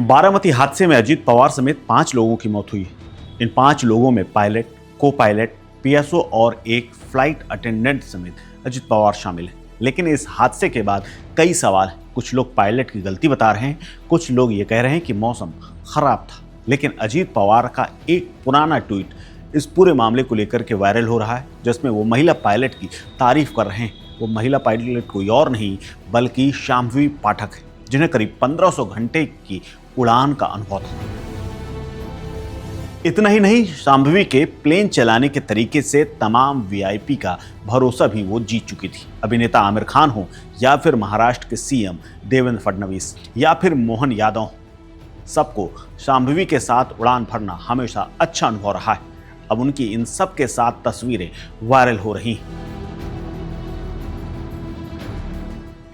बारामती हादसे में अजीत पवार समेत 5 लोगों की मौत हुई है। इन 5 लोगों में पायलट, को पायलट, पीएसओ और एक फ्लाइट अटेंडेंट समेत अजीत पवार शामिल है। लेकिन इस हादसे के बाद कई सवाल हैं। कुछ लोग पायलट की गलती बता रहे हैं, कुछ लोग ये कह रहे हैं कि मौसम खराब था। लेकिन अजीत पवार का एक पुराना ट्वीट इस पूरे मामले को लेकर के वायरल हो रहा है, जिसमें वो महिला पायलट की तारीफ कर रहे हैं। वो महिला पायलट कोई और नहीं बल्कि शांभवी पाठक है, जिन्हें करीब 1500 घंटे की उड़ान का अनुभव था। इतना ही नहीं, शांभवी के प्लेन चलाने के तरीके से तमाम वीआईपी का भरोसा भी वो जीत चुकी थी। अभिनेता आमिर खान हो या फिर महाराष्ट्र के सीएम देवेंद्र फडणवीस या फिर मोहन यादव, सबको शांभवी के साथ उड़ान भरना हमेशा अच्छा अनुभव रहा है। अब उनकी इन सब के साथ तस्वीरें वायरल हो रही हैं।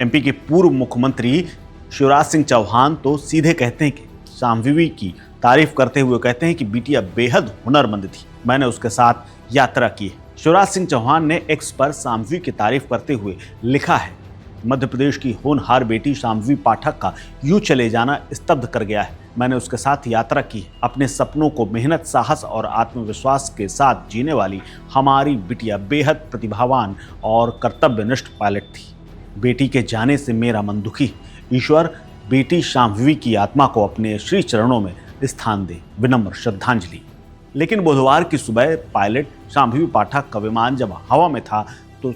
एमपी के पूर्व मुख्यमंत्री शिवराज सिंह चौहान तो सीधे कहते हैं कि शांभवी की तारीफ करते हुए कहते हैं कि बिटिया बेहद हुनरमंद थी, मैंने उसके साथ यात्रा की है। शिवराज सिंह चौहान ने एक्स पर शांभवी की तारीफ करते हुए लिखा है, मध्य प्रदेश की होनहार बेटी शांभवी पाठक का यूं चले जाना स्तब्ध कर गया है। मैंने उसके साथ यात्रा की है। अपने सपनों को मेहनत, साहस और आत्मविश्वास के साथ जीने वाली हमारी बिटिया बेहद प्रतिभावान और कर्तव्यनिष्ठ पायलट थी। बेटी के जाने से मेरा मन दुखी। ईश्वर बेटी शांभवी की आत्मा को अपने श्री चरणों में स्थान दे, विनम्र श्रद्धांजलि। लेकिन बुधवार की सुबह पायलट शांभवी पाठक का विमान जब हवा में था तो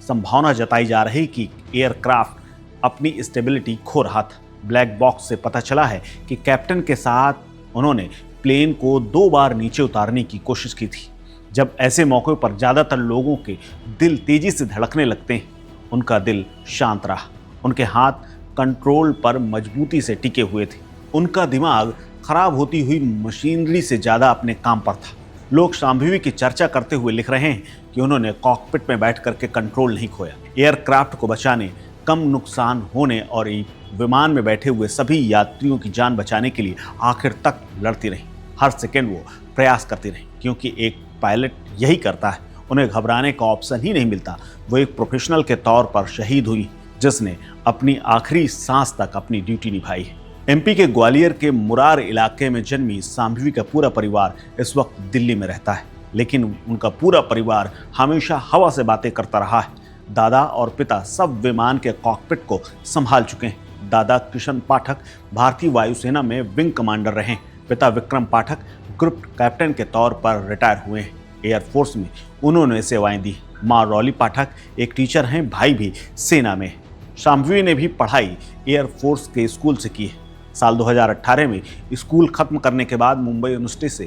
संभावना जताई जा रही कि एयरक्राफ्ट अपनी स्टेबिलिटी खो रहा था। ब्लैक बॉक्स से पता चला है कि कैप्टन के साथ उन्होंने प्लेन को 2 बार नीचे उतारने की कोशिश की थी। जब ऐसे मौके पर ज़्यादातर लोगों के दिल तेजी से धड़कने लगते हैं, उनका दिल शांत रहा। उनके हाथ कंट्रोल पर मजबूती से टिके हुए थे। उनका दिमाग खराब होती हुई मशीनरी से ज़्यादा अपने काम पर था। लोग शांभवी की चर्चा करते हुए लिख रहे हैं कि उन्होंने कॉकपिट में बैठ करके कंट्रोल नहीं खोया। एयरक्राफ्ट को बचाने, कम नुकसान होने और विमान में बैठे हुए सभी यात्रियों की जान बचाने के लिए आखिर तक लड़ती रही। हर सेकेंड वो प्रयास करती रही, क्योंकि एक पायलट यही करता है। उन्हें घबराने का ऑप्शन ही नहीं मिलता। वो एक प्रोफेशनल के तौर पर शहीद हुई, जिसने अपनी आखिरी सांस तक अपनी ड्यूटी निभाई है। एमपी के ग्वालियर के मुरार इलाके में जन्मी शांभवी का पूरा परिवार इस वक्त दिल्ली में रहता है, लेकिन उनका पूरा परिवार हमेशा हवा से बातें करता रहा है। दादा और पिता सब विमान के कॉकपिट को संभाल चुके हैं। दादा किशन पाठक भारतीय वायुसेना में विंग कमांडर रहे। पिता विक्रम पाठक ग्रुप कैप्टन के तौर पर रिटायर हुए हैं। एयरफोर्स में उन्होंने सेवाएं दी। माँ रॉली पाठक एक टीचर हैं, भाई भी सेना में। शांभवी ने भी पढ़ाई एयरफोर्स के स्कूल से की है। साल 2018 में स्कूल खत्म करने के बाद मुंबई यूनिवर्सिटी से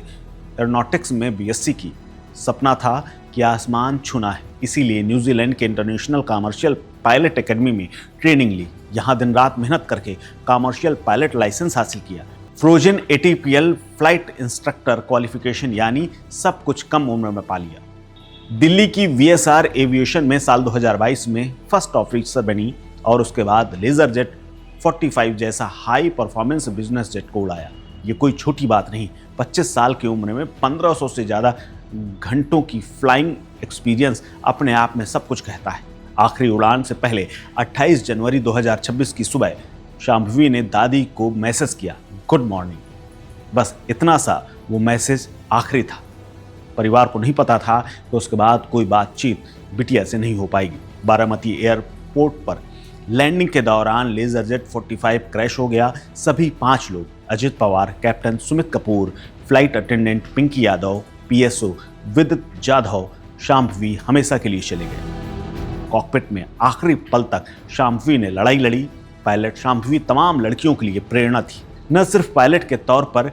एरोनॉटिक्स में बीएससी की। सपना था कि आसमान छूना है, इसीलिए न्यूजीलैंड के इंटरनेशनल कमर्शियल पायलट एकेडमी में ट्रेनिंग ली। यहाँ दिन रात मेहनत करके कमर्शियल पायलट लाइसेंस हासिल किया। फ्रोजन एटीपीएल फ्लाइट इंस्ट्रक्टर क्वालिफिकेशन, यानी सब कुछ कम उम्र में पा लिया। दिल्ली की वीएसआर एविएशन में साल 2022 में फर्स्ट ऑफिसर बनी और उसके बाद लेजर जेट 45 जैसा हाई परफॉर्मेंस बिजनेस जेट को उड़ाया। ये कोई छोटी बात नहीं। 25 साल की उम्र में 1500 से ज़्यादा घंटों की फ्लाइंग एक्सपीरियंस अपने आप में सब कुछ कहता है। आखिरी उड़ान से पहले 28 जनवरी 2026 की सुबह शांभवी ने दादी को मैसेज किया, गुड मॉर्निंग। बस इतना सा वो मैसेज आखिरी था। परिवार को नहीं पता था कि उसके बाद कोई बातचीत बिटिया से नहीं हो पाएगी। बारामती एयरपोर्ट पर लैंडिंग के दौरान लेजर जेट 45 क्रैश हो गया। सभी 5 लोग, Ajit Pawar, captain Sumit Kapoor, flight attendant Pinki Yadav, PSO Vidit Jadhav, Shambhavi हमेशा के लिए चले गए। कॉकपिट में आखिरी पल तक शांभवी ने लड़ाई लड़ी। पायलट शांभवी तमाम लड़कियों के लिए प्रेरणा थी, न सिर्फ पायलट के तौर पर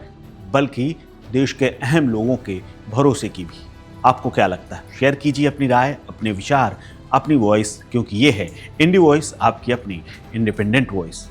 बल्कि देश के अहम लोगों के भरोसे की भी। आपको क्या लगता है? शेयर कीजिए अपनी राय, अपने विचार, अपनी वॉइस, क्योंकि ये है इंडी वॉइस, आपकी अपनी इंडिपेंडेंट वॉइस।